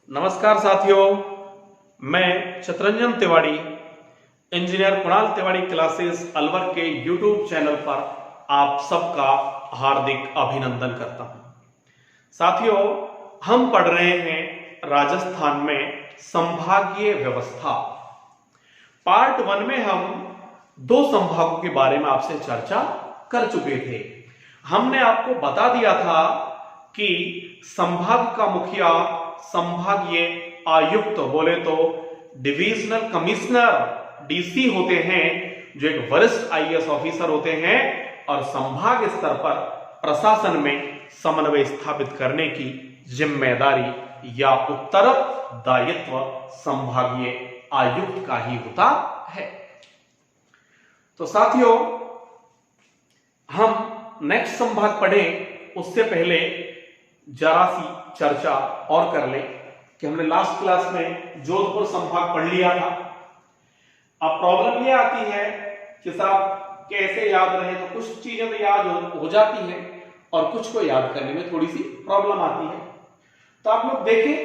नमस्कार साथियों, मैं चितरंजन तिवारी इंजीनियर कुणाल तिवारी क्लासेस अलवर के यूट्यूब चैनल पर आप सबका हार्दिक अभिनंदन करता हूं। साथियों, हम पढ़ रहे हैं राजस्थान में संभागीय व्यवस्था। पार्ट 1 में हम 2 संभागों के बारे में आपसे चर्चा कर चुके थे। हमने आपको बता दिया था कि संभाग का मुखिया संभागीय आयुक्त बोले तो डिविजनल कमिश्नर डीसी होते हैं, जो एक वरिष्ठ आईएएस ऑफिसर होते हैं और संभाग स्तर पर प्रशासन में समन्वय स्थापित करने की जिम्मेदारी या उत्तरदायित्व संभागीय आयुक्त का ही होता है। तो साथियों, हम नेक्स्ट संभाग पढ़ें उससे पहले जरा सी चर्चा और कर ले कि हमने लास्ट क्लास में जोधपुर संभाग पढ़ लिया था। अब प्रॉब्लम ये आती है कि साहब कैसे याद रहे, तो कुछ चीजें तो याद हो जाती हैं और कुछ को याद करने में थोड़ी सी प्रॉब्लम आती है। तो आप लोग देखें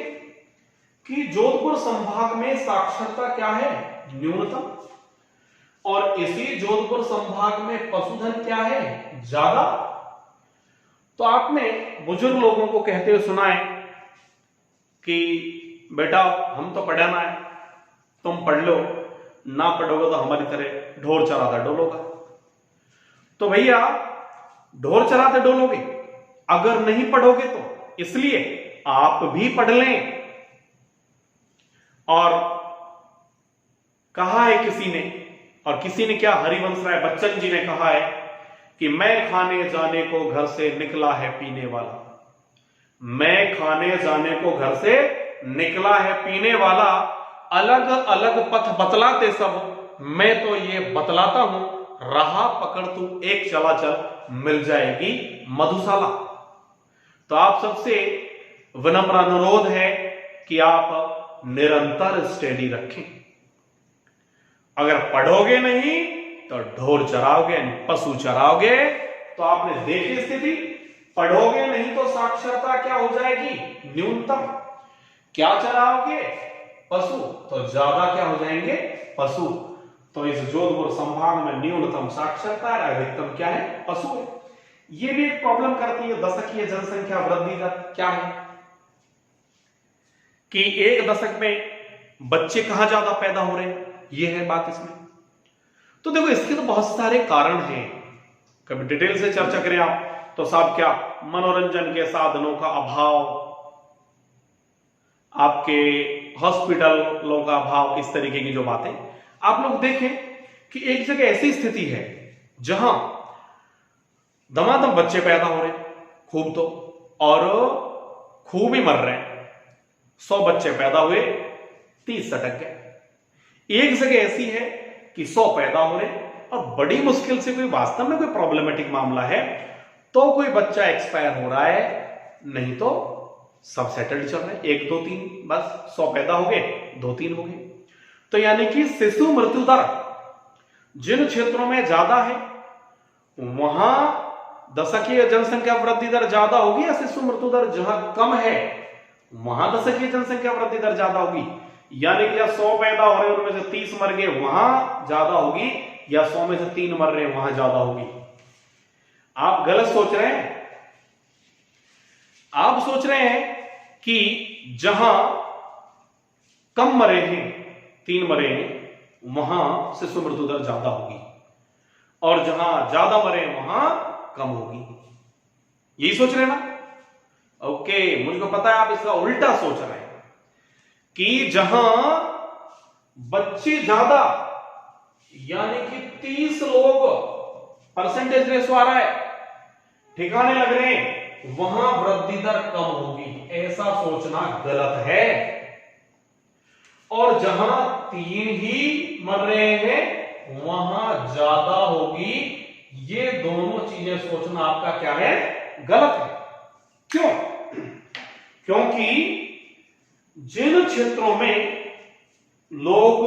कि जोधपुर संभाग में साक्षरता क्या है, न्यूनतम, और इसी जोधपुर संभाग में पशुधन क्या है, ज्यादा। तो आपने बुजुर्ग लोगों को कहते हुए सुना है कि बेटा हम तो पढ़ना है, तुम पढ़ लो, ना पढ़ोगे तो हमारी तरह ढोर चराते डोलोगा। तो भैया ढोर चराते डोलोगे अगर नहीं पढ़ोगे तो, इसलिए आप भी पढ़ लें। और कहा है किसी ने, और किसी ने क्या, हरिवंश राय बच्चन जी ने कहा है कि मैं खाने जाने को घर से निकला है पीने वाला। मैं खाने जाने को घर से निकला है पीने वाला, अलग अलग पथ बतलाते सब, मैं तो ये बतलाता हूं, राह पकड़ तू एक चला चल, मिल जाएगी मधुशाला। तो आप सबसे विनम्र अनुरोध है कि आप निरंतर स्टडी रखें। अगर पढ़ोगे नहीं तो ढोर चराओगे, पशु चराओगे। तो आपने देखी स्थिति, पढ़ोगे नहीं तो साक्षरता क्या हो जाएगी, न्यूनतम। क्या चराओगे, पशु, तो ज्यादा क्या हो जाएंगे, पशु। तो इस जोधपुर संभाग में न्यूनतम साक्षरता है, अधिकतम क्या है, पशु है। यह भी एक प्रॉब्लम करती है दशकीय जनसंख्या वृद्धि दर क्या है, कि एक दशक में बच्चे कहां ज्यादा पैदा हो रहे हैं, यह है बात इसमें। तो देखो इसके तो बहुत सारे कारण हैं, कभी डिटेल से चर्चा करें आप तो साहब क्या, मनोरंजन के साधनों का अभाव, आपके हॉस्पिटलों का अभाव, इस तरीके की जो बातें आप लोग देखें कि एक जगह ऐसी स्थिति है जहां दमादम बच्चे पैदा हो रहे खूब, तो और खूब ही मर रहे हैं। 100 बच्चे पैदा हुए, 30 सटक गए। एक जगह ऐसी है कि 100 पैदा हो रहे और बड़ी मुश्किल से कोई वास्तव में कोई प्रॉब्लमेटिक मामला है तो कोई बच्चा एक्सपायर हो रहा है, नहीं तो सब सेटल्ड चल रहे हैं, 1 2 3, बस 100 पैदा हो गए, 2 3 हो गए। तो यानी कि शिशु मृत्यु दर जिन क्षेत्रों में ज्यादा है वहां दशकीय जनसंख्या वृद्धि दर ज्यादा होगी, या शिशु मृत्यु दर जहां कम है वहां दशकीय जनसंख्या वृद्धि दर ज्यादा होगी। यानी कि 100 पैदा हो रहे हैं उनमें से 30 मर गए, वहां ज्यादा होगी, या 100 में से 3 मर रहे हैं वहां ज्यादा होगी। आप गलत सोच रहे हैं। आप सोच रहे हैं कि जहां कम मरे हैं, 3 मरे हैं, वहां शिशु मृत्यु दर ज्यादा होगी, और जहां ज्यादा मरे हैं वहां कम होगी। यही सोच रहे हैं ना? ओके, मुझको पता है आप इसका उल्टा सोच रहे हैं कि जहां बच्चे ज्यादा, यानी कि 30 लोग परसेंटेज रेशो आ रहा है, ठिकाने लग रहे हैं, वहां वृद्धि दर कम होगी। ऐसा सोचना गलत है। और जहां 3 ही मर रहे हैं वहां ज्यादा होगी। ये दोनों चीजें सोचना आपका क्या है, गलत है। क्यों? क्योंकि जिन क्षेत्रों में लोग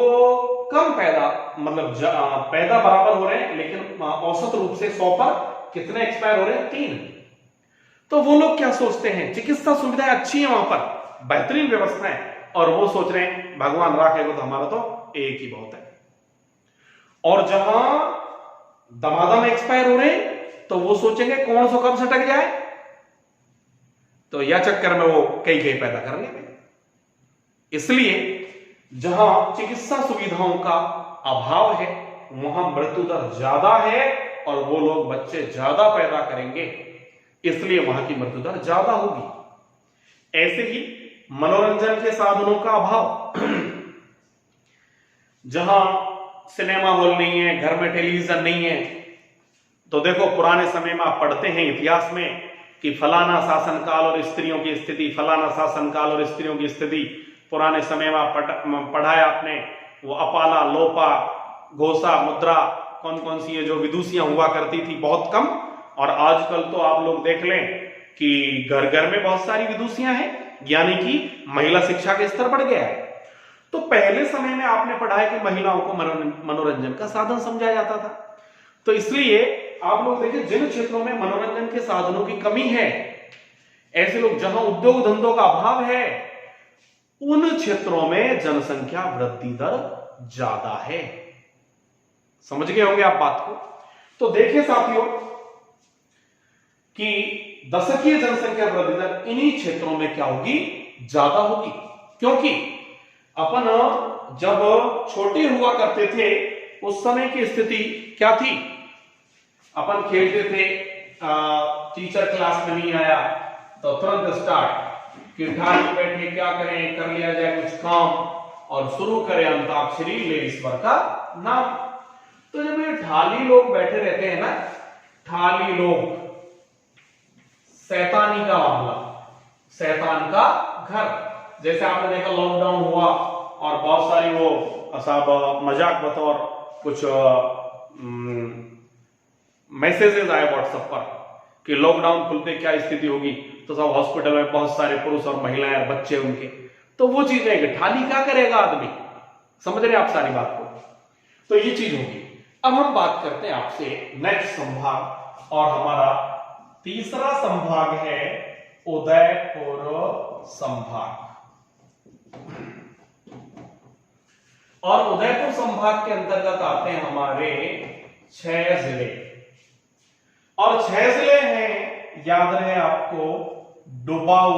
कम पैदा, मतलब पैदा बराबर हो रहे हैं लेकिन औसत रूप से 100 पर कितने एक्सपायर हो रहे हैं, 3। तो वो लोग क्या सोचते हैं, चिकित्सा सुविधाएं अच्छी है वहां पर, बेहतरीन व्यवस्था है, और वो सोच रहे हैं भगवान राखेगा तो हमारा तो एक ही बहुत है। और जहां दमादम एक्सपायर हो रहे तो वो सोचेंगे कौन सा कब सटक जाए, तो यह चक्कर में वो कई पैदा कर लेंगे। इसलिए जहां चिकित्सा सुविधाओं का अभाव है वहां मृत्यु दर ज्यादा है और वो लोग बच्चे ज्यादा पैदा करेंगे, इसलिए वहां की मृत्यु दर ज्यादा होगी। ऐसे ही मनोरंजन के साधनों का अभाव, जहां सिनेमा हॉल नहीं है, घर में टेलीविजन नहीं है, तो देखो पुराने समय में आप पढ़ते हैं इतिहास में कि फलाना शासनकाल और स्त्रियों की स्थिति, फलाना शासनकाल और स्त्रियों की स्थिति, पुराने समय में पढ़ा है आपने, वो अपाला, लोपा, घोषा, मुद्रा, कौन कौन सी है जो विदुषियां हुआ करती थी, बहुत कम। और आजकल तो आप लोग देख लें कि घर घर में बहुत सारी विदुषियां हैं, यानी कि महिला शिक्षा का स्तर बढ़ गया है। तो पहले समय में आपने पढ़ा है कि महिलाओं को मनोरंजन का साधन समझा जाता था। तो इसलिए आप लोग देखिए जिन क्षेत्रों में मनोरंजन के साधनों की कमी है, ऐसे लोग जहां उद्योग धंधों का अभाव है, उन क्षेत्रों में जनसंख्या वृद्धि दर ज्यादा है। समझ गए होंगे आप बात को। तो देखिए साथियों कि दशकीय जनसंख्या वृद्धि दर इन्हीं क्षेत्रों में क्या होगी, ज्यादा होगी। क्योंकि अपन जब छोटे हुआ करते थे उस समय की स्थिति क्या थी, अपन खेलते थे, टीचर क्लास में नहीं आया तो तुरंत स्टार्ट कि ठाली बैठे क्या करें, कर लिया जाए कुछ काम और शुरू करें अंताक्षरी, ले ईश्वर का नाम। तो जब ये ठाली लोग बैठे रहते हैं ना, ठाली लोग, शैतानी का मामला, शैतान का घर, जैसे आपने देखा लॉकडाउन हुआ और बहुत सारी वो सब मजाक बतौर कुछ मैसेजेस आए व्हाट्सएप पर कि लॉकडाउन खुलते क्या स्थिति होगी, तो सब हॉस्पिटल में बहुत सारे पुरुष और महिलाएं और बच्चे उनके, तो वो चीज है ठाली क्या करेगा आदमी, समझ रहे आप सारी बात को। तो ये चीज होगी। अब हम बात करते हैं आपसे नेक्स्ट संभाग, और हमारा तीसरा संभाग है उदयपुर संभाग। और उदयपुर संभाग के अंतर्गत आते हैं हमारे 6 जिले, और 6 जिले हैं, याद रहे आपको, डुबाऊ,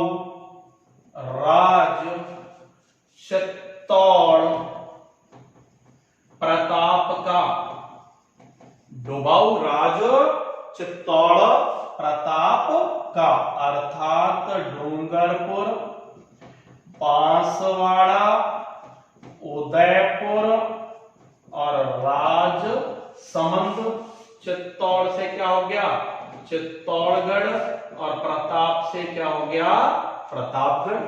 राज, चित्तौड़, प्रतापका। डुबाऊ, राज, चित्तौड़, प्रताप का अर्थात डूंगरपुर, बांसवाड़ा, उदयपुर और राजसमंद। चित्तौड़ से क्या हो गया, चित्तौड़गढ़, और प्रताप से क्या हो गया, प्रतापगढ़।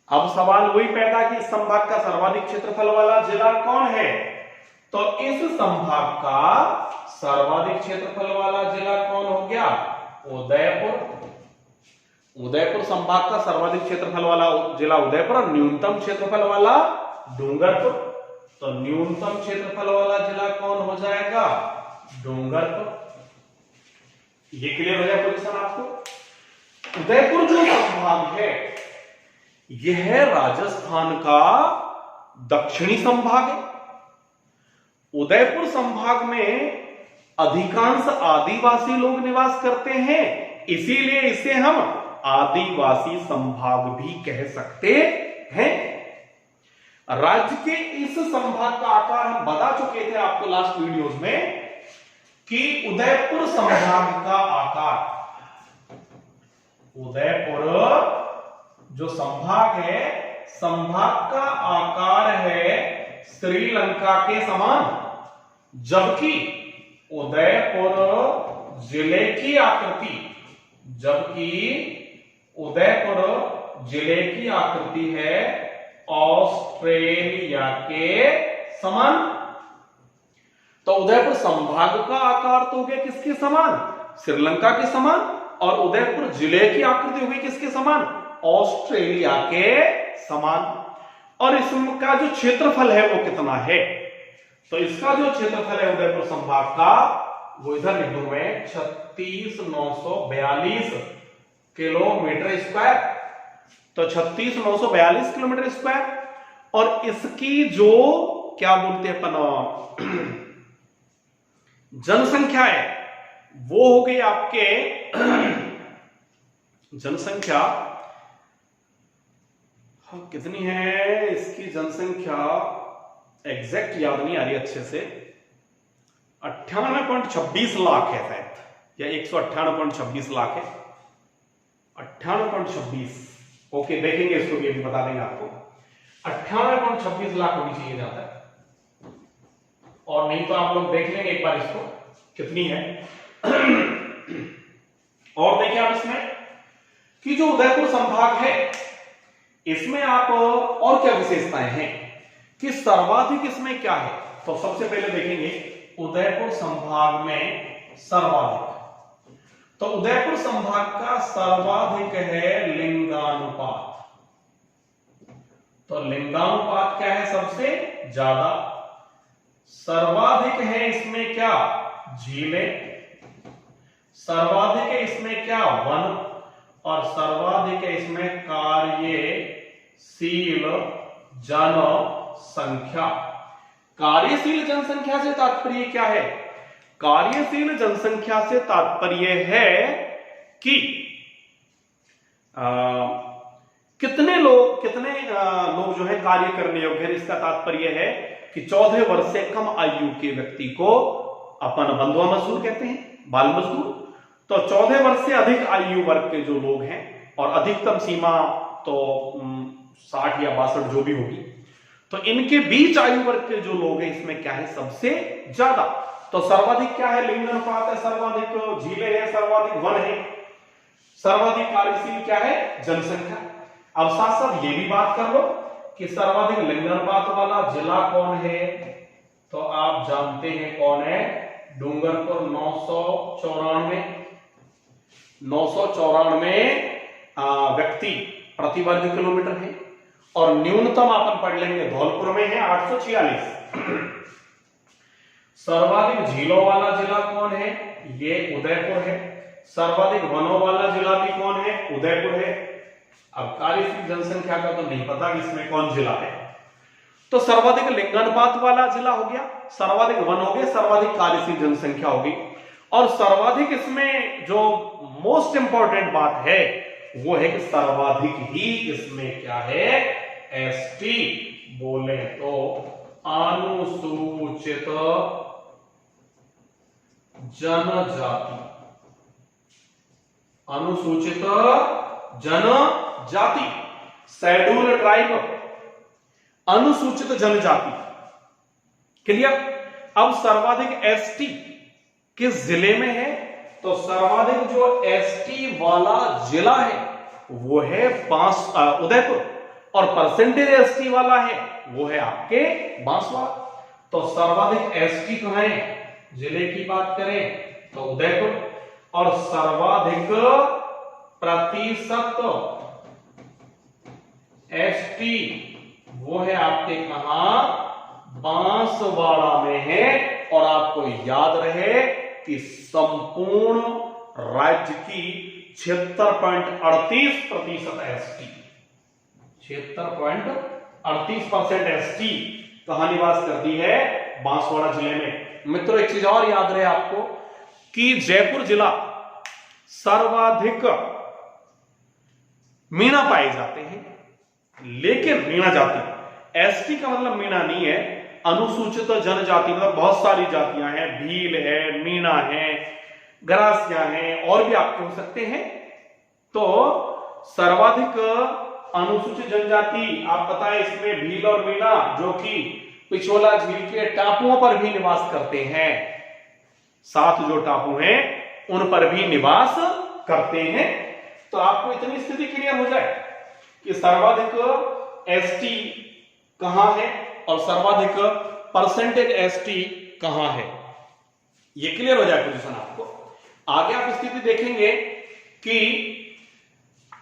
अब सवाल वही पैदा कि इस संभाग का सर्वाधिक क्षेत्रफल वाला जिला कौन है, तो इस संभाग का सर्वाधिक क्षेत्रफल वाला जिला कौन हो गया, उदयपुर। उदयपुर संभाग का सर्वाधिक क्षेत्रफल वाला जिला उदयपुर और न्यूनतम क्षेत्रफल वाला डूंगरपुर। तो न्यूनतम क्षेत्रफल वाला जिला कौन हो जाएगा, डूंगरपुर। ये क्लियर हो जाए पोजीशन आपको। उदयपुर जो संभाग है यह राजस्थान का दक्षिणी संभाग है। उदयपुर संभाग में अधिकांश आदिवासी लोग निवास करते हैं, इसीलिए इसे हम आदिवासी संभाग भी कह सकते हैं। राज्य के इस संभाग का आकार हम बता चुके थे आपको लास्ट वीडियोस में कि उदयपुर संभाग का आकार, उदयपुर जो संभाग है, संभाग का आकार है श्रीलंका के समान, जबकि उदयपुर जिले की आकृति, जबकि उदयपुर जिले की आकृति है ऑस्ट्रेलिया के समान। तो उदयपुर संभाग का आकार तो हो गया किसके समान, श्रीलंका के समान, और उदयपुर जिले की आकृति हो गई किसके समान, ऑस्ट्रेलिया के समान। और इसका जो क्षेत्रफल है वो कितना है, तो इसका जो क्षेत्रफल है उदयपुर संभाग का वो इधर लिख दूं मैं 36,942 किलोमीटर स्क्वायर। तो 36,942 किलोमीटर स्क्वायर। और इसकी जो क्या बोलते हैं अपन जनसंख्या है वो हो गई आपके जनसंख्या कितनी है, इसकी जनसंख्या एग्जैक्ट याद नहीं आ रही अच्छे से, 98.26 लाख है शायद, या 198.26 लाख है, 98.26। ओके, देखेंगे इसको भी, अभी बता देंगे आपको। 98.26 लाख होनी चाहिए जहां तक, और नहीं तो आप लोग देख लेंगे एक बार इसको कितनी है। और देखिए आप इसमें कि जो उदयपुर संभाग है इसमें आप और क्या विशेषताएं हैं कि सर्वाधिक इसमें क्या है। तो सबसे पहले देखेंगे उदयपुर संभाग में सर्वाधिक, तो उदयपुर संभाग का सर्वाधिक है लिंगानुपात। तो लिंगानुपात क्या है, सबसे ज्यादा। सर्वाधिक है इसमें क्या, झीलें। सर्वाधिक है इसमें क्या, वन। और सर्वाधिक है इसमें कार्यशील जनसंख्या। कार्यशील जनसंख्या से तात्पर्य क्या है, कार्यशील जनसंख्या से तात्पर्य है कि कितने लोग जो है कार्य करने योग्य है। इसका तात्पर्य है कि 14 वर्ष से कम आयु के व्यक्ति को अपन बंधुआ मजदूर कहते हैं, बाल मजदूर। तो 14 वर्ष से अधिक आयु वर्ग के जो लोग हैं, और अधिकतम सीमा तो 60 या 62 जो भी होगी, तो इनके बीच आयु वर्ग के जो लोग हैं इसमें क्या है, सबसे ज्यादा। तो सर्वाधिक क्या है, लिंगानुपात है, सर्वाधिक झीलें हैं, सर्वाधिक वन है, सर्वाधिक कार्यशील क्या है, जनसंख्या। अब साथ साथ ये भी बात कर लो कि सर्वाधिक लिंगानुपात वाला जिला कौन है, तो आप जानते हैं कौन है, डूंगरपुर। 994 व्यक्ति प्रति वर्ग किलोमीटर है। और न्यूनतम अपन पढ़ लेंगे धौलपुर में है 846। सर्वाधिक झीलों वाला जिला कौन है, ये उदयपुर है। सर्वाधिक वनों वाला जिला भी कौन है, उदयपुर है। अब कार्यशील जनसंख्या का तो नहीं पता कि इसमें कौन जिला है। तो सर्वाधिक लिंगानुपात वाला जिला हो गया, सर्वाधिक वन हो गया, सर्वाधिक कार्यशील जनसंख्या होगी। और सर्वाधिक इसमें जो मोस्ट इंपॉर्टेंट बात है वो है कि सर्वाधिक ही इसमें क्या है, एसटी बोले तो अनुसूचित जनजाति। अनुसूचित जनजाति, शेड्यूल्ड ट्राइब, अनुसूचित जनजाति। क्लियर। अब सर्वाधिक एसटी किस जिले में है, तो सर्वाधिक जो एसटी वाला जिला है वो है उदयपुर, और परसेंटेज एसटी वाला है वो है आपके बांसवाड़ा। तो सर्वाधिक एसटी कहां है, जिले की बात करें तो उदयपुर, और सर्वाधिक प्रतिशत एसटी वो है आपके कहां, बांसवाड़ा में है। और आपको याद रहे कि संपूर्ण राज्य की 76.38% एसटी, 76.38% एसटी कहां निवास करती है, बांसवाड़ा जिले में। मित्रों एक चीज और याद रहे आपको कि जयपुर जिला सर्वाधिक मीणा पाए जाते हैं, लेकिन मीणा जाति, एसटी का मतलब मीणा नहीं है, अनुसूचित जनजाति मतलब बहुत सारी जातियां हैं, भील है, मीणा है, गरासिया हैं, और भी आपके हो सकते हैं। तो सर्वाधिक अनुसूचित जनजाति आप पता है इसमें भील और मीणा जो कि पिछोला झील के टापुओं पर भी निवास करते हैं, 7 जो टापू हैं उन पर भी निवास करते हैं। तो आपको इतनी स्थिति क्लियर हो जाए कि सर्वाधिक एसटी कहां है और सर्वाधिक परसेंटेज एसटी कहां है, ये क्लियर हो जाए पोजीशन आपको। आगे आप स्थिति देखेंगे कि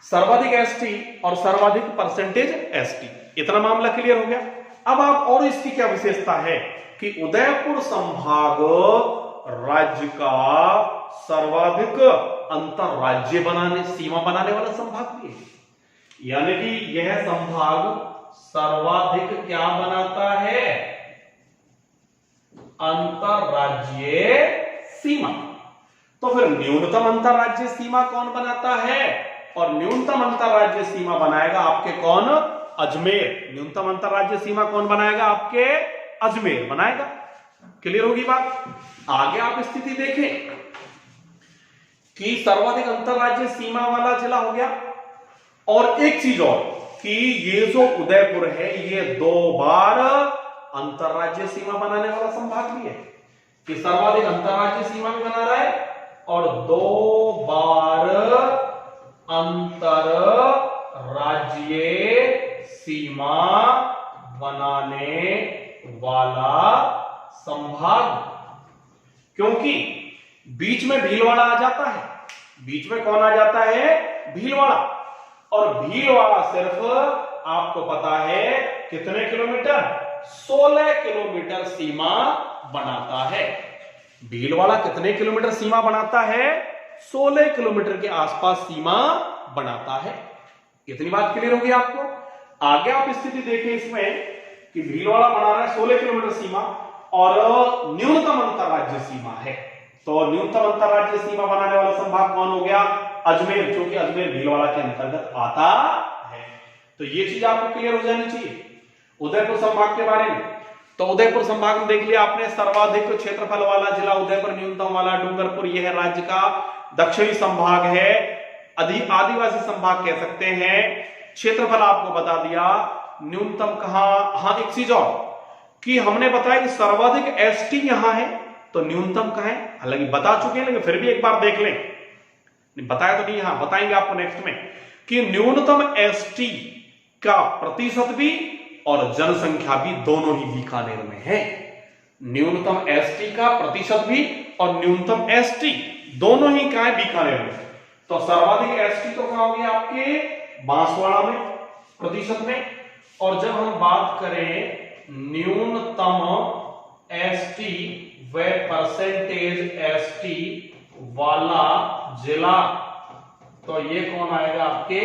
सर्वाधिक एसटी और सर्वाधिक परसेंटेज एसटी, इतना मामला क्लियर हो गया। अब आप और इसकी क्या विशेषता है कि उदयपुर संभाग राज्य का सर्वाधिक अंतरराज्य सीमा बनाने वाला संभाग भी है। यानी कि यह संभाग सर्वाधिक क्या बनाता है? अंतरराज्यीय सीमा। तो फिर न्यूनतम अंतरराज्यीय सीमा कौन बनाता है? और न्यूनतम अंतरराज्यीय सीमा बनाएगा आपके कौन? अजमेर। न्यूनतम अंतरराज्यीय सीमा कौन बनाएगा? आपके अजमेर बनाएगा। क्लियर होगी बात? आगे आप स्थिति देखें कि सर्वाधिक अंतरराज्यीय सीमा वाला जिला हो गया। और एक चीज और कि ये जो उदयपुर है ये 2 बार अंतरराज्यीय सीमा बनाने वाला संभाग भी है, कि सर्वाधिक अंतरराज्यीय सीमा भी बना रहा है और 2 बार अंतरराज्यीय सीमा बनाने वाला संभाग। क्योंकि बीच में भीलवाड़ा आ जाता है। बीच में कौन आ जाता है? भीलवाड़ा। और भीलवाड़ा सिर्फ आपको पता है कितने किलोमीटर? 16 किलोमीटर सीमा बनाता है। भीलवाड़ा कितने किलोमीटर सीमा बनाता है? 16 किलोमीटर के आसपास सीमा बनाता है। इतनी बात क्लियर होगी आपको? आगे आप स्थिति देखें इसमें कि भीलवाड़ा बना रहा है 16 किलोमीटर सीमा और न्यूनतम अंतरराज्यीय सीमा है। तो न्यूनतम अंतरराज्यीय सीमा बनाने वाला संभाग कौन हो गया? अजमेर, क्योंकि अजमेर भीलवाड़ा के अंतर्गत आता है। तो ये चीज आपको क्लियर हो जानी चाहिए उदयपुर संभाग के बारे में। तो उदयपुर संभाग में देख लिया आपने, सर्वाधिक क्षेत्रफल वाला जिला उदयपुर, न्यूनतम वाला डूंगरपुर। यह राज्य का दक्षिणी संभाग है, आदिवासी संभाग कह सकते हैं। क्षेत्रफल आपको बता दिया। न्यूनतम कहां? हाँ, एक चीज और कि हमने बताया कि सर्वाधिक एसटी यहां है, तो न्यूनतम कहां है? हालांकि बता चुके हैं लेकिन फिर भी एक बार देख लें। बताया तो नहीं, यहां बताएंगे आपको नेक्स्ट में कि न्यूनतम एसटी का प्रतिशत भी और जनसंख्या भी दोनों ही बीकानेर में है। न्यूनतम एसटी का प्रतिशत भी और न्यूनतम एसटी दोनों ही कहां है? बीकानेर में। तो सर्वाधिक एसटी तो कहां होगी? आपके बांसवाड़ा में प्रतिशत में। और जब हम बात करें न्यूनतम एसटी व परसेंटेज एसटी वाला जिला, तो ये कौन आएगा? आपके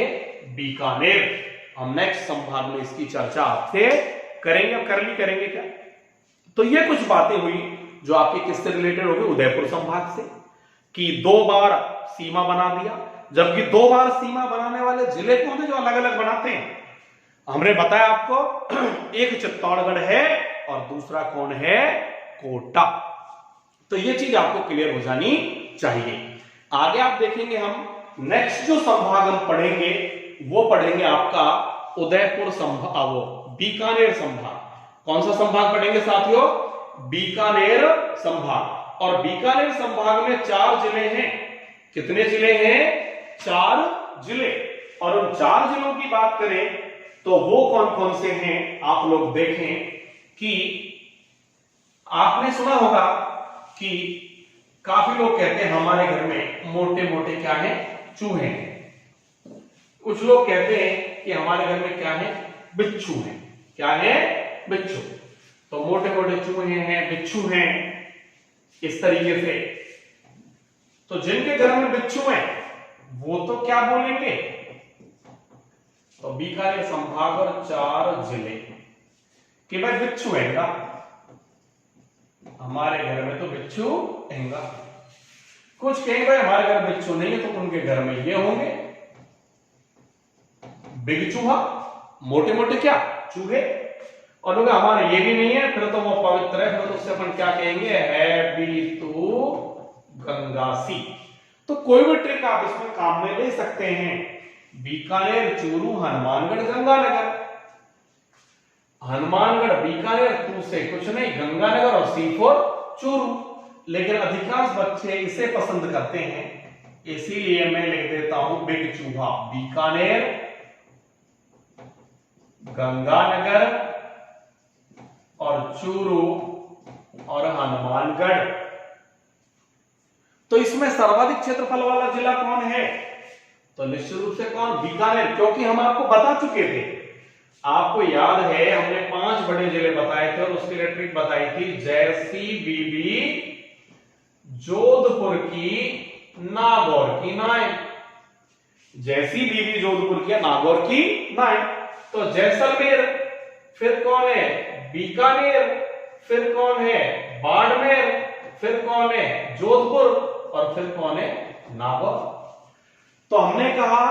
बीकानेर। हम नेक्स्ट संभाग में इसकी चर्चा आपसे करेंगे। अब करेंगे क्या? तो ये कुछ बातें हुई जो आपके किससे रिलेटेड होगी? उदयपुर संभाग से, कि 2 बार सीमा बना दिया। जबकि 2 बार सीमा बनाने वाले जिले कौन है जो अलग अलग बनाते हैं? हमने बताया आपको एक चित्तौड़गढ़ है और दूसरा कौन है? कोटा। तो ये चीज आपको क्लियर हो जानी चाहिए। आगे आप देखेंगे हम नेक्स्ट जो संभाग हम पढ़ेंगे वो पढ़ेंगे आपका उदयपुर संभाग, वो बीकानेर संभाग। कौन सा संभाग पढ़ेंगे साथियों? बीकानेर संभाग। और बीकानेर संभाग में 4 जिले हैं। कितने जिले हैं? 4 जिले। और उन 4 जिलों की बात करें तो वो कौन कौन से हैं? आप लोग देखें कि आपने सुना होगा कि काफी लोग कहते हैं हमारे घर में मोटे मोटे क्या है? चूहे हैं। कुछ लोग कहते हैं कि हमारे घर में क्या है? बिच्छू है। क्या है? बिच्छू। तो मोटे मोटे चूहे हैं, बिच्छू हैं, इस तरीके से। तो जिनके घर में बिच्छू हैं वो तो क्या बोलेंगे? तो बीकानेर संभाग और 4 जिले कि भाई बिच्छू हैगा, हमारे घर में तो बिच्छू हैगा। कुछ कहेंगे भाई हमारे घर में बिच्छू नहीं है, तो उनके घर में ये होंगे बिग चूहा, मोटे मोटे क्या? चूहे। और लोग हमारे ये भी नहीं है, फिर तो वो पवित्र है, फिर तो उससे अपन क्या कहेंगे? है बी तू गंगासी। तो कोई भी ट्रिक आप इसमें काम में ले सकते हैं। बीकानेर, चूरू, हनुमानगढ़, गंगानगर। हनुमानगढ़, बीकानेर, तू से कुछ नहीं, गंगानगर और सी फॉर चूरू। लेकिन अधिकांश बच्चे इसे पसंद करते हैं, इसीलिए मैं लिख देता हूं बिग चूहा। बीकानेर, गंगानगर और चूरू और हनुमानगढ़। तो इसमें सर्वाधिक क्षेत्रफल वाला जिला कौन है? तो निश्चित रूप से कौन? बीकानेर। क्योंकि हम आपको बता चुके थे, आपको याद है हमने 5 बड़े जिले बताए थे और उसके लिए ट्रिक बताई थी। जैसी बीबी जोधपुर की नागौर की नाय। जैसी बीवी जोधपुर की नागौर की नाई। तो जैसलमेर, फिर कौन है बीकानेर, फिर कौन है बाड़मेर, फिर कौन है जोधपुर और फिर कौन है नागौर। तो हमने कहा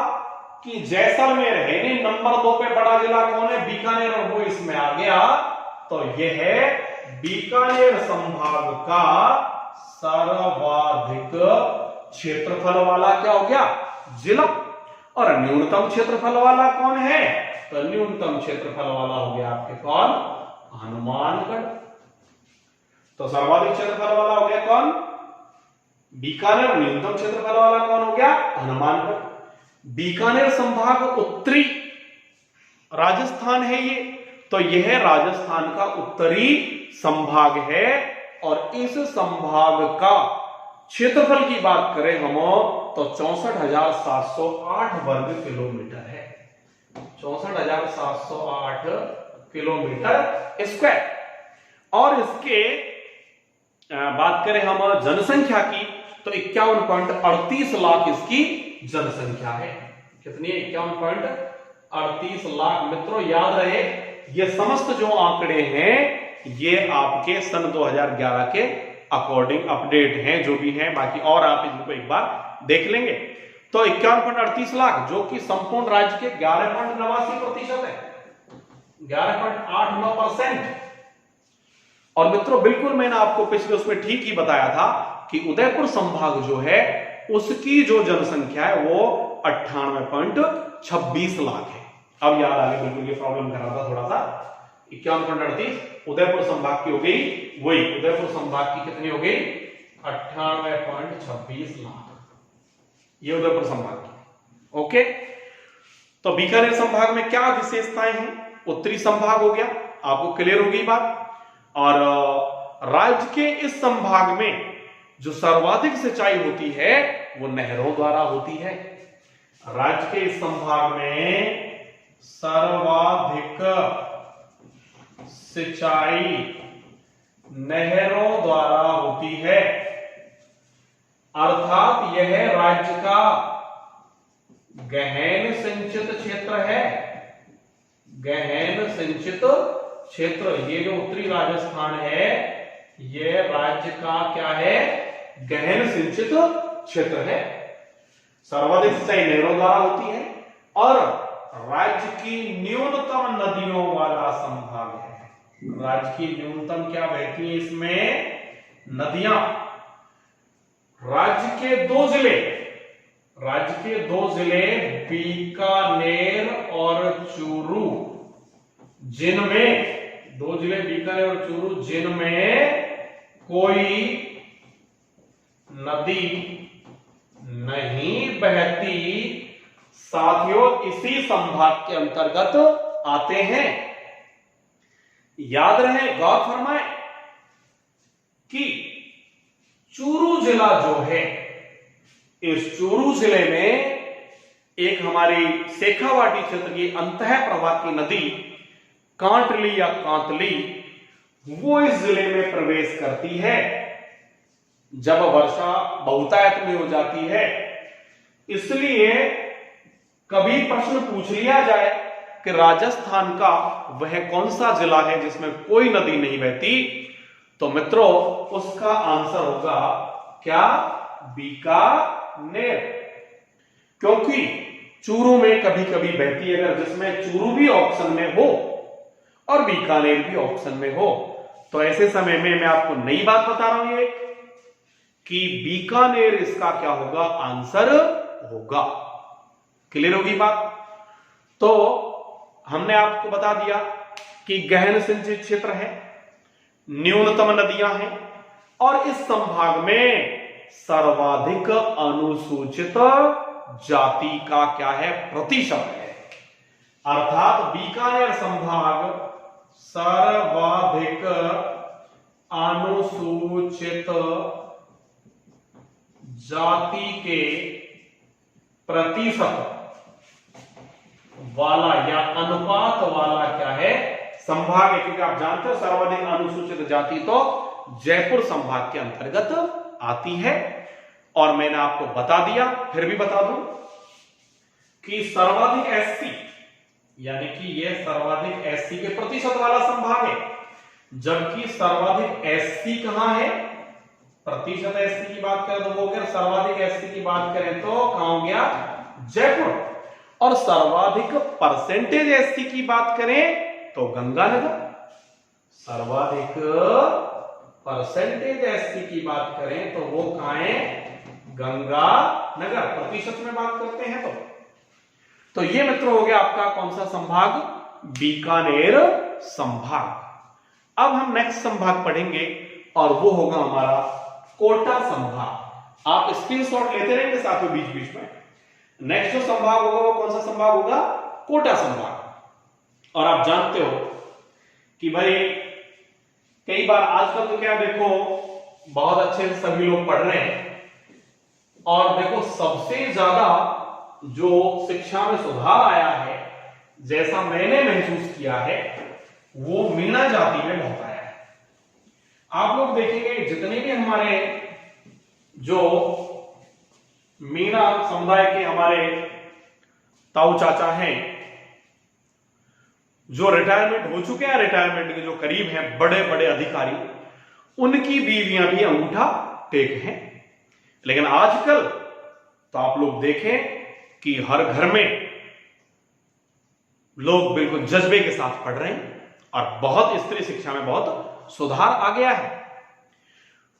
कि जैसलमेर है नहीं, नंबर 2 पे बड़ा जिला कौन है बीकानेर, और वो इसमें आ गया। तो यह है बीकानेर संभाग का सर्वाधिक क्षेत्रफल वाला क्या हो गया जिला। और न्यूनतम क्षेत्रफल वाला कौन है, तो न्यूनतम क्षेत्रफल वाला हो गया आपके कौन हनुमानगढ़। तो सर्वाधिक क्षेत्रफल वाला हो गया कौन बीकानेर, न्यूनतम क्षेत्रफल वाला कौन हो गया हनुमानगढ़। बीकानेर संभाग उत्तरी राजस्थान है ये, तो यह राजस्थान का उत्तरी संभाग है। और इस संभाग का क्षेत्रफल की बात करें हम तो 64,708 वर्ग किलोमीटर है, 64,708 किलोमीटर स्क्वायर। और इसके बात करें हम जनसंख्या की तो 51.38 लाख इसकी जनसंख्या है। कितनी है 51.38 लाख। मित्रों याद रहे ये समस्त जो आंकड़े हैं ये आपके सन 2011 के अकॉर्डिंग अपडेट हैं, जो भी हैं, बाकी और आप इनको एक बार देख लेंगे। तो 51.38 लाख जो कि संपूर्ण राज्य के 11.89% है, 11.89%। और मित्रों बिल्कुल मैंने आपको पिछले उसमें ठीक ही बताया था कि उदयपुर संभाग जो है उसकी जो जनसंख्या है वो 98.26 लाख है। अब याद आ गया, बिल्कुल ये प्रॉब्लम कर रहा था थोड़ा सा। 51.38 उदयपुर संभाग की हो गई, वही उदयपुर संभाग की कितनी हो गई 98.26 लाख, ये उदयपुर संभाग की। ओके, तो बीकानेर संभाग में क्या विशेषताएं हैं, उत्तरी संभाग हो गया, आपको क्लियर हो गई बात। और राज्य के इस संभाग में जो सर्वाधिक सिंचाई होती है वो नहरों द्वारा होती है। राज्य के इस संभाग में सर्वाधिक सिंचाई नहरों द्वारा होती है, अर्थात यह राज्य का गहन सिंचित क्षेत्र है। गहन सिंचित क्षेत्र, ये जो उत्तरी राजस्थान है ये राज्य का क्या है गहन सिंचित क्षेत्र है। सर्वाधिक सिंचाई नहरों द्वारा होती है और राज्य की न्यूनतम नदियों वाला संभाग है। राज्य की न्यूनतम क्या बहती है इसमें नदियां। राज्य के दो जिले बीकानेर और चूरू, जिनमें दो जिले बीकानेर और चूरू जिनमें कोई नदी नहीं बहती, साथियों इसी संभाग के अंतर्गत आते हैं। याद रहे, गौर फरमाएं कि चूरू जिला जो है, इस चूरू जिले में एक हमारी शेखावाटी क्षेत्र की अंतः प्रवाह की नदी कांटली या कांतली वो इस जिले में प्रवेश करती है जब वर्षा बहुतायत में हो जाती है। इसलिए कभी प्रश्न पूछ लिया जाए कि राजस्थान का वह कौन सा जिला है जिसमें कोई नदी नहीं बहती, तो मित्रों उसका आंसर होगा क्या बीकानेर, क्योंकि चूरू में कभी कभी बहती है। अगर जिसमें चूरू भी ऑप्शन में हो और बीकानेर भी ऑप्शन में हो तो ऐसे समय में मैं आपको नई बात बता रहा हूं ये कि बीकानेर इसका क्या होगा आंसर होगा। क्लियर होगी बात। तो हमने आपको बता दिया कि गहन सिंचित क्षेत्र है, न्यूनतम नदियां हैं और इस संभाग में सर्वाधिक अनुसूचित जाति का क्या है प्रतिशत है, अर्थात बीकानेर संभाग सर्वाधिक अनुसूचित जाति के प्रतिशत वाला या अनुपात वाला क्या है संभाग है, क्योंकि आप जानते हो सर्वाधिक अनुसूचित जाति तो जयपुर संभाग के अंतर्गत आती है। और मैंने आपको बता दिया, फिर भी बता दूं कि सर्वाधिक एससी, यानी कि यह सर्वाधिक एससी के प्रतिशत वाला संभाग है, जबकि सर्वाधिक एससी कहां है, प्रतिशत एससी की बात करें तो वो क्या, सर्वाधिक एससी की बात करें तो कहां हो गया, जयपुर। और सर्वाधिक परसेंटेज एससी की बात करें तो गंगानगर। सर्वाधिक परसेंटेज एससी की बात करें तो वो कहां है, गंगानगर। प्रतिशत में बात करते हैं तो ये मित्र हो गया आपका कौन सा संभाग, बीकानेर संभाग। अब हम नेक्स्ट संभाग पढ़ेंगे और वो होगा हमारा कोटा संभाग। आप स्क्रीनशॉट लेते रहेंगे साथियों बीच बीच में। नेक्स्ट जो संभाग होगा वो कौन सा संभाग होगा, कोटा संभाग। और आप जानते हो कि भाई कई बार आजकल तो क्या देखो, बहुत अच्छे से सभी लोग पढ़ रहे हैं, और देखो सबसे ज्यादा जो शिक्षा में सुधार आया है, जैसा मैंने महसूस किया है, वो मीणा जाति में बहुत आया है। आप लोग देखेंगे जितने भी हमारे जो मीणा समुदाय के हमारे ताऊ चाचा हैं, जो रिटायरमेंट हो चुके हैं, रिटायरमेंट के जो करीब हैं बड़े बड़े अधिकारी, उनकी बीवियां भी अंगूठा टेक हैं। लेकिन आजकल तो आप लोग देखें कि हर घर में लोग बिल्कुल जज्बे के साथ पढ़ रहे हैं और बहुत स्त्री शिक्षा में बहुत सुधार आ गया है।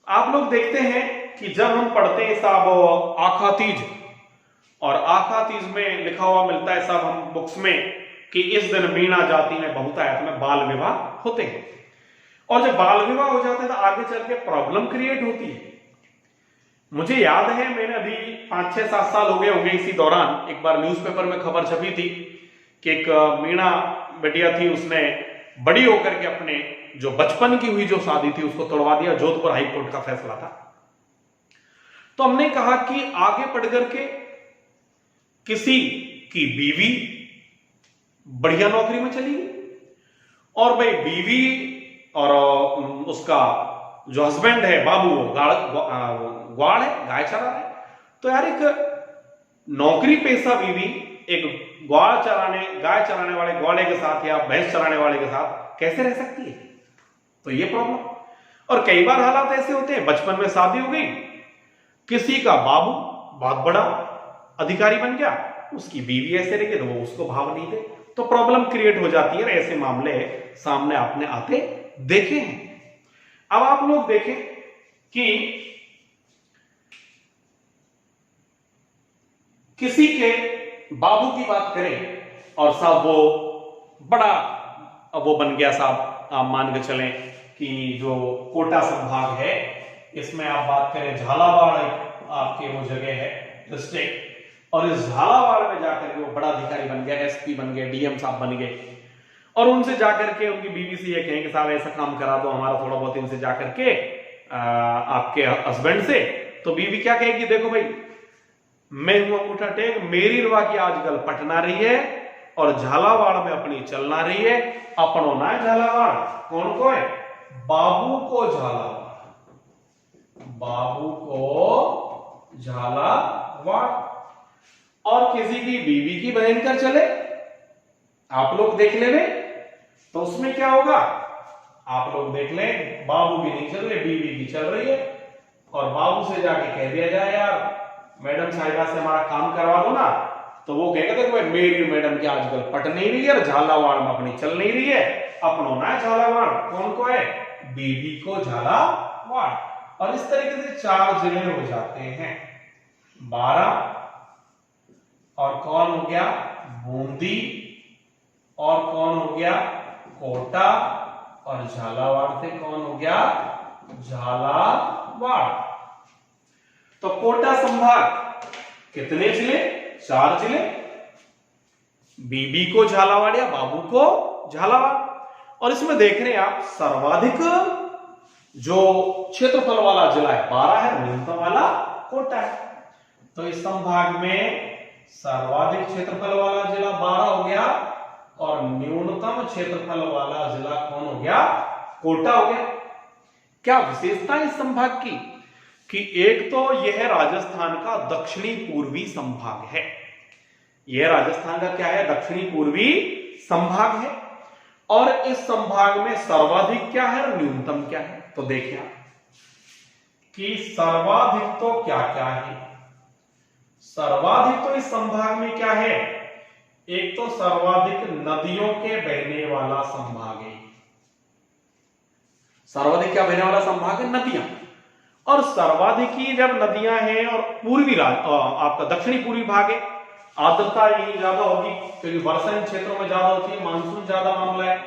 आप लोग देखते हैं कि जब हम पढ़ते हैं साहब आखा तीज, और आखा तीज में लिखा हुआ मिलता है साहब हम बुक्स में कि इस दिन मीणा जाति में बहुत आया में बाल विवाह होते हैं। और जब बाल विवाह हो जाते हैं तो आगे चल के प्रॉब्लम क्रिएट होती है। मुझे याद है मैंने अभी 5-6-7 साल हो गए होंगे, इसी दौरान एक बार न्यूज़पेपर में खबर छपी थी कि एक मीणा बेटिया थी, उसने बड़ी होकर के अपने जो बचपन की हुई जो शादी थी उसको तोड़वा दिया। जोधपुर हाई कोर्ट का फैसला था। तो हमने कहा कि आगे पढ़ करके किसी की बीवी बढ़िया नौकरी में चली गई, और भाई बीवी और उसका जो हस्बैंड है बाबू वो ग्वाड़ है, गाय चरा रहा है। तो यार एक नौकरी पेशा बीवी एक गाय चराने वाले ग्वाड़े के साथ या भैंस चराने वाले के साथ कैसे रह सकती है? तो ये प्रॉब्लम। और कई बार हालात ऐसे होते हैं, बचपन में शादी हो गई, किसी का बाबू बहुत बड़ा अधिकारी बन गया, उसकी बीवी ऐसे रही तो वो उसको भाव नहीं दे, तो प्रॉब्लम क्रिएट हो जाती है। ऐसे मामले सामने आपने आते देखे हैं। अब आप लोग देखें कि किसी के बाबू की बात करें और साहब वो बड़ा वो बन गया साहब, आप मान के चलें कि जो कोटा संभाग है इसमें आप बात करें झालावाड़ आपके वो जगह है डिस्ट्रिक्ट, और इस झालावाड़ में जाकर के वो बड़ा अधिकारी बन गया, एसपी बन गए, डीएम साहब बन गए, और उनसे जाकर के उनकी बीवी से ये कहें कि साहब ऐसा काम करा दो हमारा थोड़ा बहुत इनसे जाकर के आपके हस्बैंड से। तो बीवी क्या कहेगी, देखो भाई मैं हूं अंगूठा टेक, मेरी रुआ की आजकल पटना रही है और झालावाड़ में अपनी चलना रही है, अपनो ना झालावाड़। कौन को है? बाबू को झालावाड़, बाबू को झालावाड़। और किसी की बीवी की बहन कर चले, आप लोग देख ले, तो उसमें क्या होगा? आप लोग देख लें, बाबू की नहीं चल रही, बीवी की चल रही है, और बाबू से जाके कह दिया जाए यार मैडम साहिबा से हमारा काम करवा दो ना, तो वो कहेगा देखो मेरी मैडम की आजकल पट नहीं रही है, झालावाड़ में अपनी चल नहीं रही है, अपनो ना झालावाड़। कौन को है? बीवी को झालावाड़। और इस तरीके से 4 जिले हो जाते हैं, 12, और कौन हो गया? बूंदी, और कौन हो गया? कोटा, और झालावाड़ से कौन हो गया? झालावाड़। तो कोटा संभाग कितने जिले? 4 जिले, बीबी को झालावाड़ या बाबू को झालावाड़। और इसमें देख रहे हैं आप सर्वाधिक जो क्षेत्रफल वाला जिला है 12 है, न्यूनतम वाला कोटा है। तो इस संभाग में सर्वाधिक क्षेत्रफल वाला जिला 12 हो गया, और न्यूनतम क्षेत्रफल वाला जिला कौन हो गया? कोटा हो गया। क्या विशेषता इस संभाग की? कि एक तो यह राजस्थान का दक्षिणी पूर्वी संभाग है, यह राजस्थान का क्या है, दक्षिणी पूर्वी संभाग है। और इस संभाग में सर्वाधिक क्या है और न्यूनतम क्या है। तो देखिए कि सर्वाधिक तो क्या क्या है। सर्वाधिक तो इस संभाग में क्या है, एक तो सर्वाधिक नदियों के बहने वाला संभाग है। सर्वाधिक क्या बहने वाला संभाग है, नदियां। और सर्वाधिक ही जब नदियां हैं और पूर्वी आपका दक्षिणी पूर्वी भाग है, आर्द्रता यही ज्यादा होगी क्योंकि वर्षा इन क्षेत्रों में ज्यादा होती है, मानसून ज्यादा मामला है।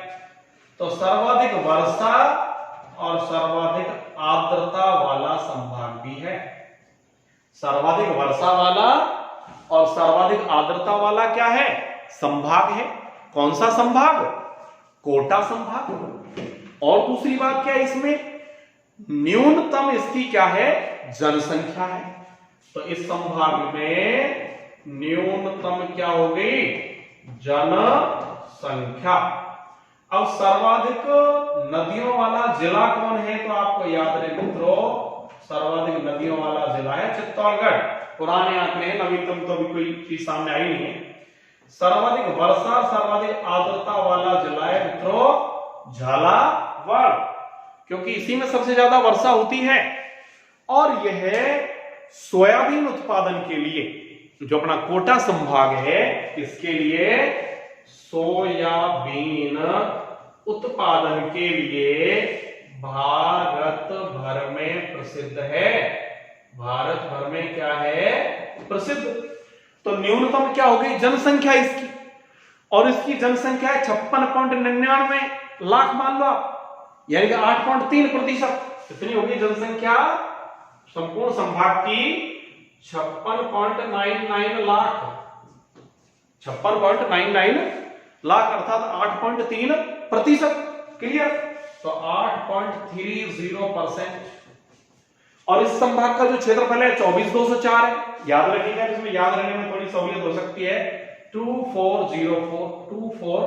तो सर्वाधिक वर्षा और सर्वाधिक आर्द्रता वाला संभाग भी है। सर्वाधिक वर्षा वाला और सर्वाधिक आर्द्रता वाला क्या है, संभाग है। कौन सा संभाग, कोटा संभाग। और दूसरी बात क्या है इसमें, न्यूनतम इसकी क्या है, जनसंख्या है। तो इस संभाग में न्यूनतम क्या हो गई, जनसंख्या। अब सर्वाधिक नदियों वाला जिला कौन है, तो आपको याद रहे मित्रों, सर्वाधिक नदियों वाला जिला है चित्तौड़गढ़। पुराने आंकड़े हैं, नवीनतम तो अभी कोई चीज सामने आई नहीं है। सर्वाधिक वर्षा सर्वाधिक आर्द्रता वाला जिला है मित्रों झालावाड़, क्योंकि इसी में सबसे ज्यादा वर्षा होती है। और यह सोयाबीन उत्पादन के लिए, जो अपना कोटा संभाग है, इसके लिए सोयाबीन उत्पादन के लिए भारत भर में प्रसिद्ध है। भारत भर में क्या है, प्रसिद्ध। तो न्यूनतम क्या हो गई, जनसंख्या इसकी, और इसकी जनसंख्या है 56.99 लाख मान लो आप, यानी कि 8.3%। कितनी होगी जनसंख्या संपूर्ण संभाग की, 56.99 लाख। 56.99 लाख अर्थात 8.3%। क्लियर। तो 8.30%। और इस संभाग का जो क्षेत्रफल है 24,204 है। याद रखिएगा, जिसमें याद रखने में थोड़ी सहूलियत हो सकती है। 24,204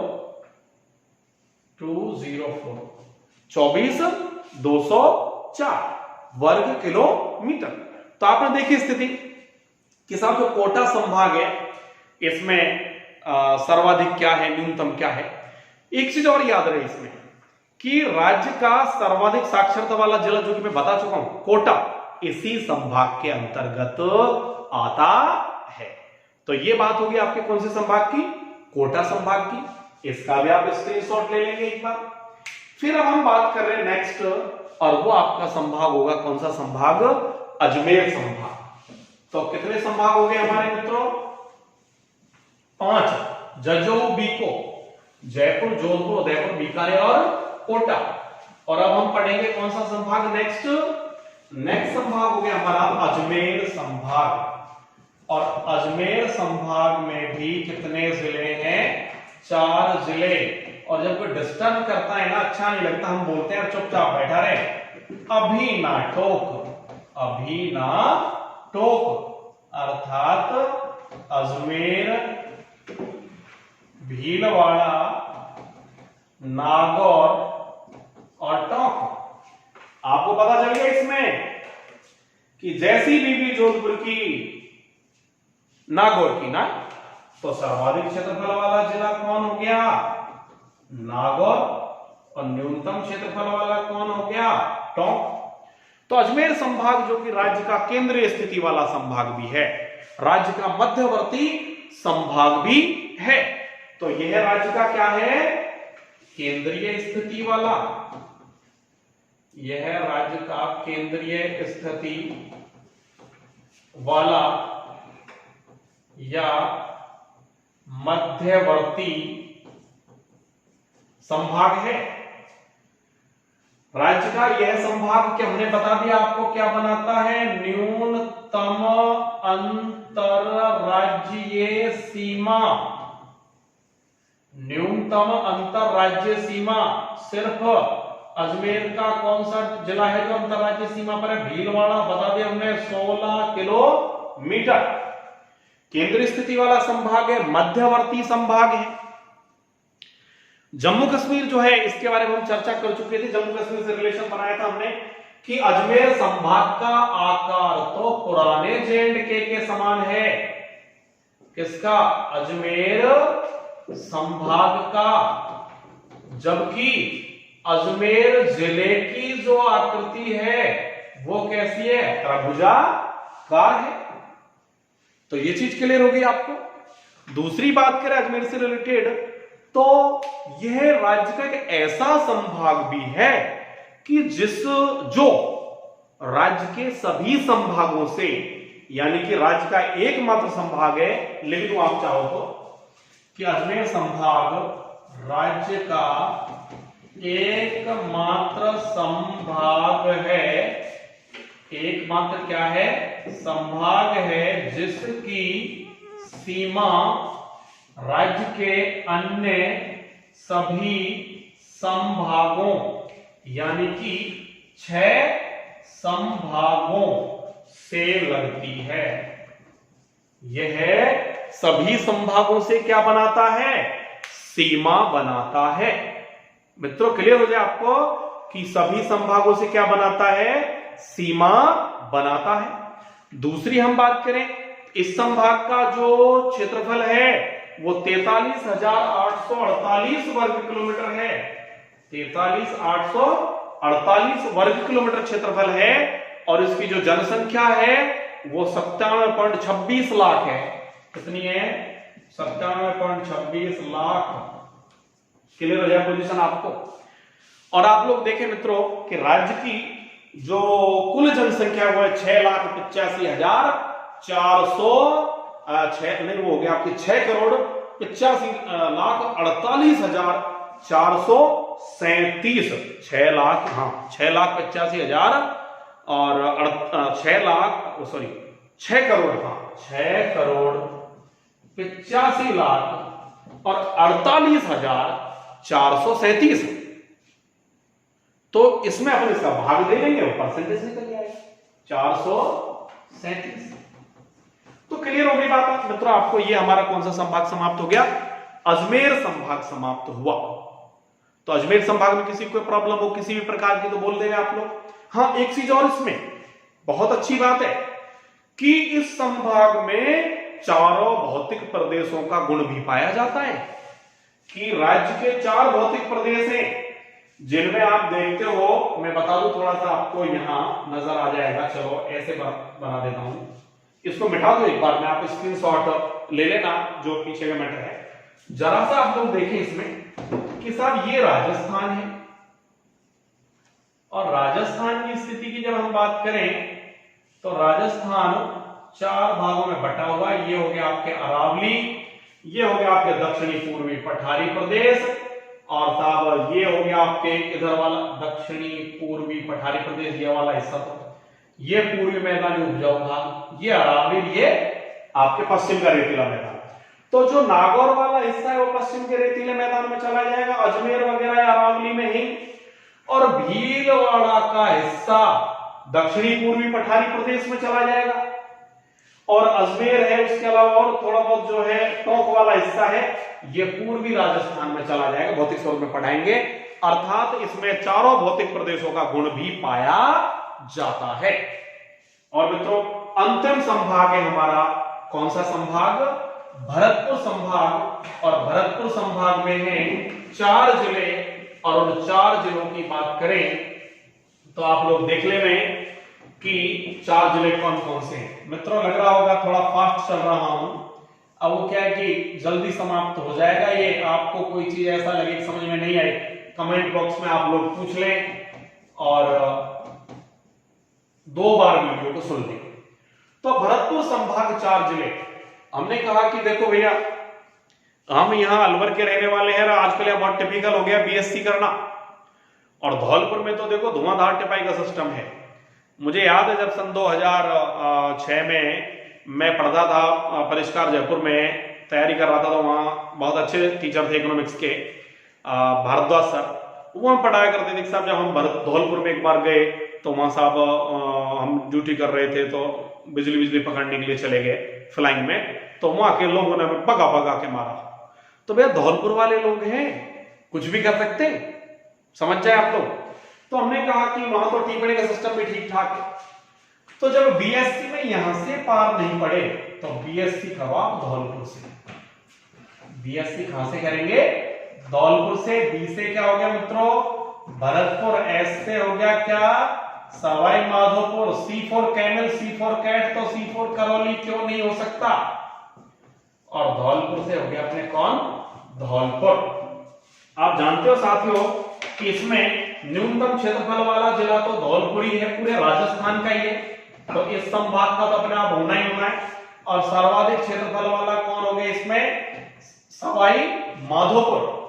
24,204 वर्ग किलोमीटर। तो आपने देखी स्थिति कि साहब जो कोटा संभाग है, इसमें सर्वाधिक क्या है, न्यूनतम क्या है। एक चीज और याद रहे इसमें कि राज्य का सर्वाधिक साक्षरता वाला जिला, जो कि मैं बता चुका हूं, कोटा, इसी संभाग के अंतर्गत आता है। तो ये बात होगी आपके कौन से संभाग की, कोटा संभाग की। इसका भी आप स्क्रीनशॉट ले लेंगे एक बार। फिर अब हम बात कर रहे हैं नेक्स्ट, और वो आपका संभाग होगा कौन सा संभाग, अजमेर संभाग। तो कितने संभाग हो गए हमारे मित्रों, 5। जजो बीको, जयपुर, जोधपुर, उदयपुर, बीकानेर और कोटा। और अब हम पढ़ेंगे कौन सा संभाग नेक्स्ट। नेक्स्ट संभाग हो गया हमारा अजमेर संभाग। और अजमेर संभाग में भी कितने जिले हैं, 4 जिले। और जब कोई डिस्टर्ब करता है ना, अच्छा नहीं लगता, हम बोलते हैं चुपचाप बैठा रहे, अभी ना टोक, अभी ना टोक। अर्थात अजमेर, भीलवाड़ा, नागौर और टोंक। आपको पता चल गया इसमें कि जैसी बीबी जोधपुर की, नागौर की ना, तो सर्वाधिक क्षेत्रफल वाला जिला कौन हो गया, नागौर। और न्यूनतम क्षेत्रफल वाला कौन हो गया, टोंक। तो अजमेर संभाग जो कि राज्य का केंद्रीय स्थिति वाला संभाग भी है, राज्य का मध्यवर्ती संभाग भी है। तो यह राज्य का क्या है, केंद्रीय स्थिति वाला। यह राज्य का केंद्रीय स्थिति वाला या मध्यवर्ती संभाग है। राज्य का यह संभाग क्या हमने बता दिया आपको, क्या बनाता है, न्यूनतम अंतरराज्यीय सीमा। न्यूनतम अंतरराज्यीय सीमा सिर्फ अजमेर का कौन सा जिला है जो अंतरराज्यीय सीमा पर है, भीलवाड़ा। बता दिया हमने 16 किलोमीटर। केंद्रीय स्थिति वाला संभाग है, मध्यवर्ती संभाग है। जम्मू कश्मीर जो है, इसके बारे में हम चर्चा कर चुके थे, जम्मू कश्मीर से रिलेशन बनाया था हमने कि अजमेर संभाग का आकार तो पुराने J&K के समान है। किसका? अजमेर संभाग का। जबकि अजमेर जिले की जो आकृति है वो कैसी है? त्रिभुजाकार है। तो ये चीज क्लियर होगी आपको। दूसरी बात करें अजमेर से रिलेटेड, तो यह राज्य का एक ऐसा संभाग भी है कि जो राज्य के सभी संभागों से, यानी कि राज्य का एकमात्र संभाग है, लिख दो आप चाहो तो, कि अजमेर संभाग राज्य का एकमात्र संभाग है। एकमात्र क्या है? संभाग है जिसकी सीमा राज्य के अन्य सभी संभागों, यानी कि 6 संभागों से लगती है। यह सभी संभागों से क्या बनाता है? सीमा बनाता है। मित्रों क्लियर हो जाए आपको कि सभी संभागों से क्या बनाता है? सीमा बनाता है। दूसरी हम बात करें, इस संभाग का जो क्षेत्रफल है वो 43,848 वर्ग किलोमीटर है। 43,848 वर्ग किलोमीटर क्षेत्रफल है और इसकी जो जनसंख्या है वो 97.26 लाख है। कितनी है? 97.26 लाख। क्लियर हो जाए पोजीशन आपको। और आप लोग देखें मित्रों कि राज्य की जो कुल जनसंख्या वो है 6,85,400 नहीं, वो हो गया आपकी 6,85,48,437। 6,85,000 और 6,85,000 और 48,437। तो इसमें अपन इसका भाग दे देंगे, वो परसेंटेज निकल जाएगा 437। तो क्लियर हो गई बात मित्रों आपको। ये हमारा कौन सा संभाग समाप्त हो गया? अजमेर संभाग समाप्त हुआ। तो अजमेर संभाग में किसी को प्रॉब्लम हो किसी भी प्रकार की तो बोल देंगे आप लोग। हाँ, एक चीज और इसमें बहुत अच्छी बात है कि इस संभाग में चारों भौतिक प्रदेशों का गुण भी पाया जाता है। कि राज्य के 4 भौतिक प्रदेश हैं जिनमें आप देखते हो, मैं बता दूं थोड़ा सा आपको, यहां नजर आ जाएगा। चलो ऐसे बना देता हूं, इसको मिटा दो एक बार में, आप स्क्रीनशॉट ले लेना जो पीछे का मैटर है। जरा सा आप लोग देखें इसमें कि साहब ये राजस्थान है, और राजस्थान की स्थिति की जब हम बात करें तो राजस्थान 4 भागों में बटा हुआ है। ये हो गया आपके अरावली, ये हो गया आपके दक्षिणी पूर्वी पठारी प्रदेश, और साहब ये हो गया आपके इधर वाला दक्षिणी पूर्वी पठारी प्रदेश, ये वाला हिस्सा, तो ये पूर्वी मैदानी उपजाऊ भाग, ये अरावली, ये आपके पश्चिम का रेतीला मैदान। तो जो नागौर वाला हिस्सा है वो पश्चिम के रेतीले मैदान में चला जाएगा, अजमेर वगैरह अरावली में ही। और भीलवाड़ा का हिस्सा दक्षिणी पूर्वी पठारी प्रदेश में चला जाएगा। और अजमेर है, उसके अलावा और थोड़ा बहुत जो है टोंक वाला हिस्सा है, ये पूर्वी राजस्थान में चला जाएगा। भौतिक स्वरूप में पढ़ाएंगे। अर्थात इसमें चारों भौतिक प्रदेशों का गुण भी पाया जाता है। और मित्रों अंतिम संभाग है हमारा कौन सा संभाग? भरतपुर संभाग। और भरतपुर संभाग में है 4 जिले, और उन 4 जिलों की बात करें तो आप लोग देख ले में कि 4 जिले कौन कौन से हैं। मित्रों लग रहा होगा थोड़ा फास्ट चल रहा हूं, अब वो क्या है कि जल्दी समाप्त हो जाएगा ये। आपको कोई चीज ऐसा लगे समझ में नहीं आई, कमेंट बॉक्स में आप लोग पूछ लें और 2 बार वीडियो को सुन लें। तो भरतपुर संभाग 4 जिले, हमने कहा कि देखो भैया हम यहां अलवर के रहने वाले हैं, आजकल यह बहुत टिपिकल हो गया बीएससी करना। और धौलपुर में तो देखो धुआंधार टिपाई का सिस्टम है। मुझे याद है जब सन 2006 में मैं पढ़ता था परिष्कार जयपुर में, तैयारी कर रहा था, तो वहाँ बहुत अच्छे टीचर थे इकोनॉमिक्स के, भारद्वाज सर, वो हम पढ़ाया करते थे। साहब जब हम धौलपुर में एक बार गए तो वहाँ साहब हम ड्यूटी कर रहे थे, तो बिजली पकड़ने के लिए चले गए फ्लाइंग में, तो वहाँ के लोगों ने हमें भगा के मारा। तो भैया धौलपुर वाले लोग हैं, कुछ भी कर सकते हैं, समझ जाए आप लोग। तो हमने कहा कि वहां तो टिप्पणी का सिस्टम भी ठीक ठाक है। तो जब बीएससी में यहां से पार नहीं पड़े तो बीएससी कब आप धौलपुर से, बीएससी कहां से करेंगे, धौलपुर से। बी से क्या हो गया मित्रों, भरतपुर। एस से हो गया क्या, Sawai Madhopur. C for camel, C for cat, तो सी फॉर करौली क्यों नहीं हो सकता, और धौलपुर से हो गया अपने कौन, धौलपुर। आप जानते हो साथियों कि इसमें न्यूनतम क्षेत्रफल वाला जिला तो धौलपुर ही है, पूरे राजस्थान का ही है, तो इस संभाग का तो अपने आप होना ही होना है। और सर्वाधिक क्षेत्रफल वाला कौन हो गया इसमें, सवाई माधोपुर।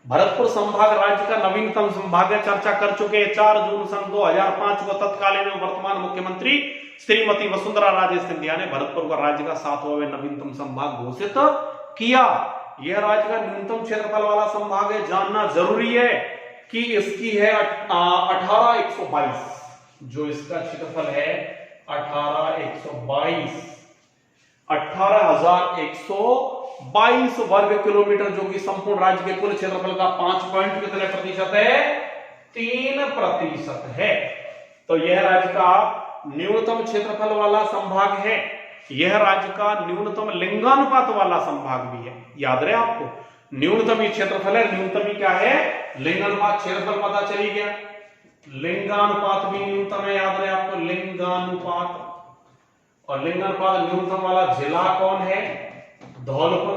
भरतपुर संभाग राज्य का नवीनतम संभाग है, चर्चा कर चुके हैं। 4 जून सन 2005 को तत्कालीन वर्तमान मुख्यमंत्री श्रीमती वसुंधरा राजे सिंधिया ने भरतपुर को राज्य का 7वां नवीनतम संभाग घोषित किया। यह राज्य का न्यूनतम क्षेत्रफल वाला संभाग है। जानना जरूरी है कि इसकी है 18,122, जो इसका क्षेत्रफल है 18,122 वर्ग किलोमीटर, जो कि संपूर्ण राज्य के कुल क्षेत्रफल का 5 पॉइंट कितने प्रतिशत है, 3% है। तो यह राज्य का न्यूनतम क्षेत्रफल वाला संभाग है। यह राज्य का न्यूनतम लिंगानुपात वाला संभाग भी है। याद रहे आपको, न्यूनतम ही क्षेत्रफल है, न्यूनतम ही क्या है, लिंगानुपात। क्षेत्रफल पता चली गया, लिंगानुपात भी न्यूनतम है, याद रहे आपको, लिंगानुपात। और लिंगानुपात न्यूनतम वाला जिला कौन है, धौलपुर।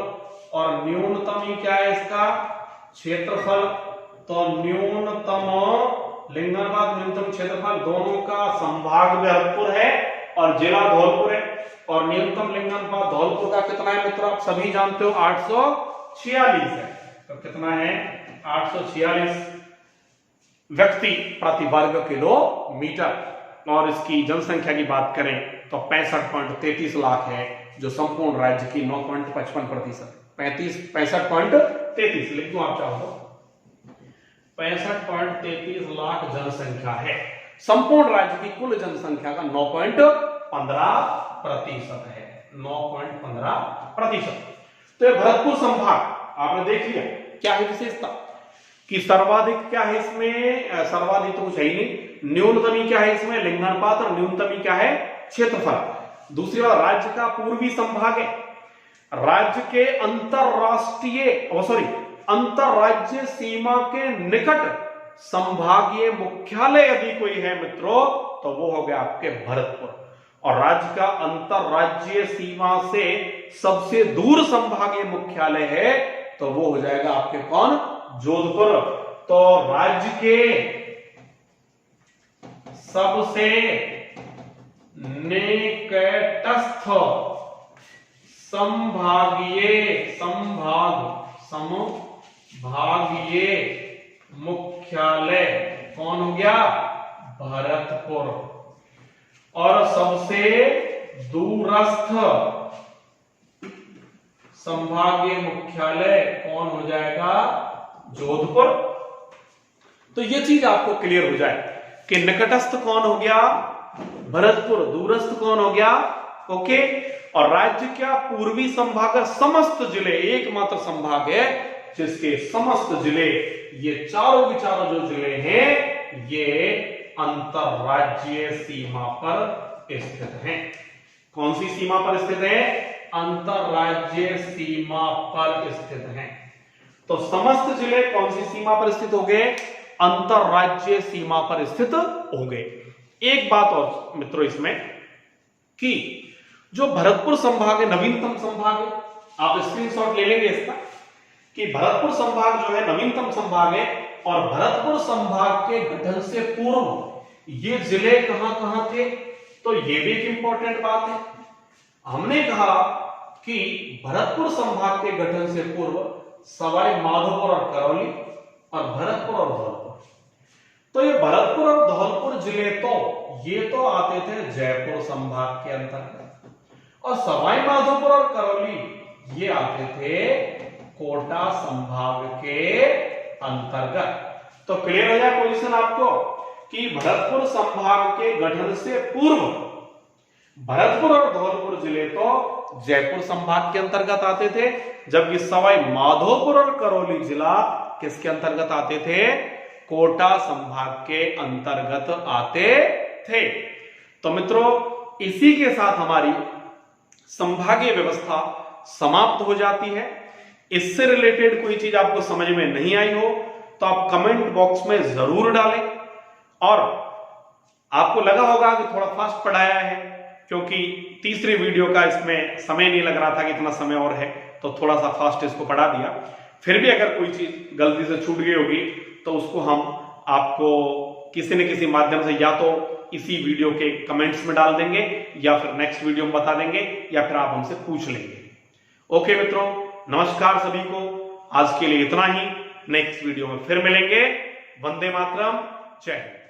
और न्यूनतम ही क्या है इसका, क्षेत्रफल। तो न्यूनतम लिंगानुपात न्यूनतम क्षेत्रफल दोनों का संभाग भरतपुर है और जिला धौलपुर है। और न्यूनतम लिंगानुपात धौलपुर का कितना है मित्रों, आप सभी जानते हो, 846 है। तो कितना है, 846 व्यक्ति प्रति वर्ग किलोमीटर। और इसकी जनसंख्या की बात करें तो 65.33 लाख है, जो संपूर्ण राज्य की 9.55%। 65.33 लिख दो आप चाहो तो, 65.33 लाख जनसंख्या है। संपूर्ण राज्य की कुल जनसंख्या का 9.15% है, 9.15%। तो ये भरतपुर संभाग आपने देख लिया। क्या है विशेषता कि सर्वाधिक क्या है इसमें, सर्वाधिक तो कुछ है ही नहीं, न्यूनतम क्या है इसमें, लिंगानुपात, और न्यूनतम क्या है, क्षेत्रफल। दूसरी बात, राज्य का पूर्वी संभाग है। राज्य के अंतरराज्य सीमा के निकट संभागीय मुख्यालय यदि कोई है मित्रों, तो वो हो गया आपके भरतपुर। और राज्य का अंतरराज्यीय सीमा से सबसे दूर संभागीय मुख्यालय है, तो वो हो जाएगा आपके कौन, जोधपुर। तो राज्य के सबसे निकटस्थ संभागीय मुख्यालय कौन हो गया, भरतपुर। और सबसे दूरस्थ संभागीय मुख्यालय कौन हो जाएगा, जोधपुर। तो ये चीज आपको क्लियर हो जाए कि निकटस्थ कौन हो गया, भरतपुर, दूरस्थ कौन हो गया, ओके। और राज्य का पूर्वी संभाग समस्त जिले, एकमात्र संभाग है जिसके समस्त जिले, ये चारों के चारों जो जिले हैं, ये अंतरराज्यीय सीमा पर स्थित हैं। कौन सी सीमा पर स्थित है, अंतरराज्यीय सीमा पर स्थित हैं। तो समस्त जिले कौन सी सीमा पर स्थित हो गए, अंतरराज्यीय सीमा पर स्थित हो गए। एक बात और मित्रों इसमें कि जो भरतपुर संभाग है, नवीनतम संभाग है, आप स्क्रीनशॉट ले लेंगे इसका कि भरतपुर संभाग जो है नवीनतम संभाग है। और भरतपुर संभाग के गठन से पूर्व ये जिले कहां थे, तो ये भी एक इंपॉर्टेंट बात है। हमने कहा कि भरतपुर संभाग के गठन से पूर्व सवाई माधोपुर और करौली, और भरतपुर और धौलपुर। तो ये भरतपुर और धौलपुर जिले ये तो आते थे जयपुर संभाग के अंतर्गत, और सवाई माधोपुर और करौली ये आते थे कोटा संभाग के अंतर्गत। तो क्लियर हो जाए पोजीशन आपको कि भरतपुर संभाग के गठन से पूर्व भरतपुर और धौलपुर जिले तो जयपुर संभाग के अंतर्गत आते थे, जबकि सवाई माधोपुर और करौली जिला किसके अंतर्गत आते थे, कोटा संभाग के अंतर्गत आते थे। तो मित्रों इसी के साथ हमारी संभागीय व्यवस्था समाप्त हो जाती है। इससे रिलेटेड कोई चीज आपको समझ में नहीं आई हो तो आप कमेंट बॉक्स में जरूर डालें। और आपको लगा होगा कि थोड़ा फास्ट पढ़ाया है, क्योंकि तीसरी वीडियो का इसमें समय नहीं लग रहा था कि इतना समय और है, तो थोड़ा सा फास्ट इसको पढ़ा दिया। फिर भी अगर कोई चीज गलती से छूट गई होगी तो उसको हम आपको किसी न किसी माध्यम से या तो इसी वीडियो के कमेंट्स में डाल देंगे या फिर नेक्स्ट वीडियो में बता देंगे या फिर आप हमसे पूछ लेंगे। ओके मित्रों, नमस्कार सभी को। आज के लिए इतना ही, नेक्स्ट वीडियो में फिर मिलेंगे। वंदे मातरम, जय हिंद।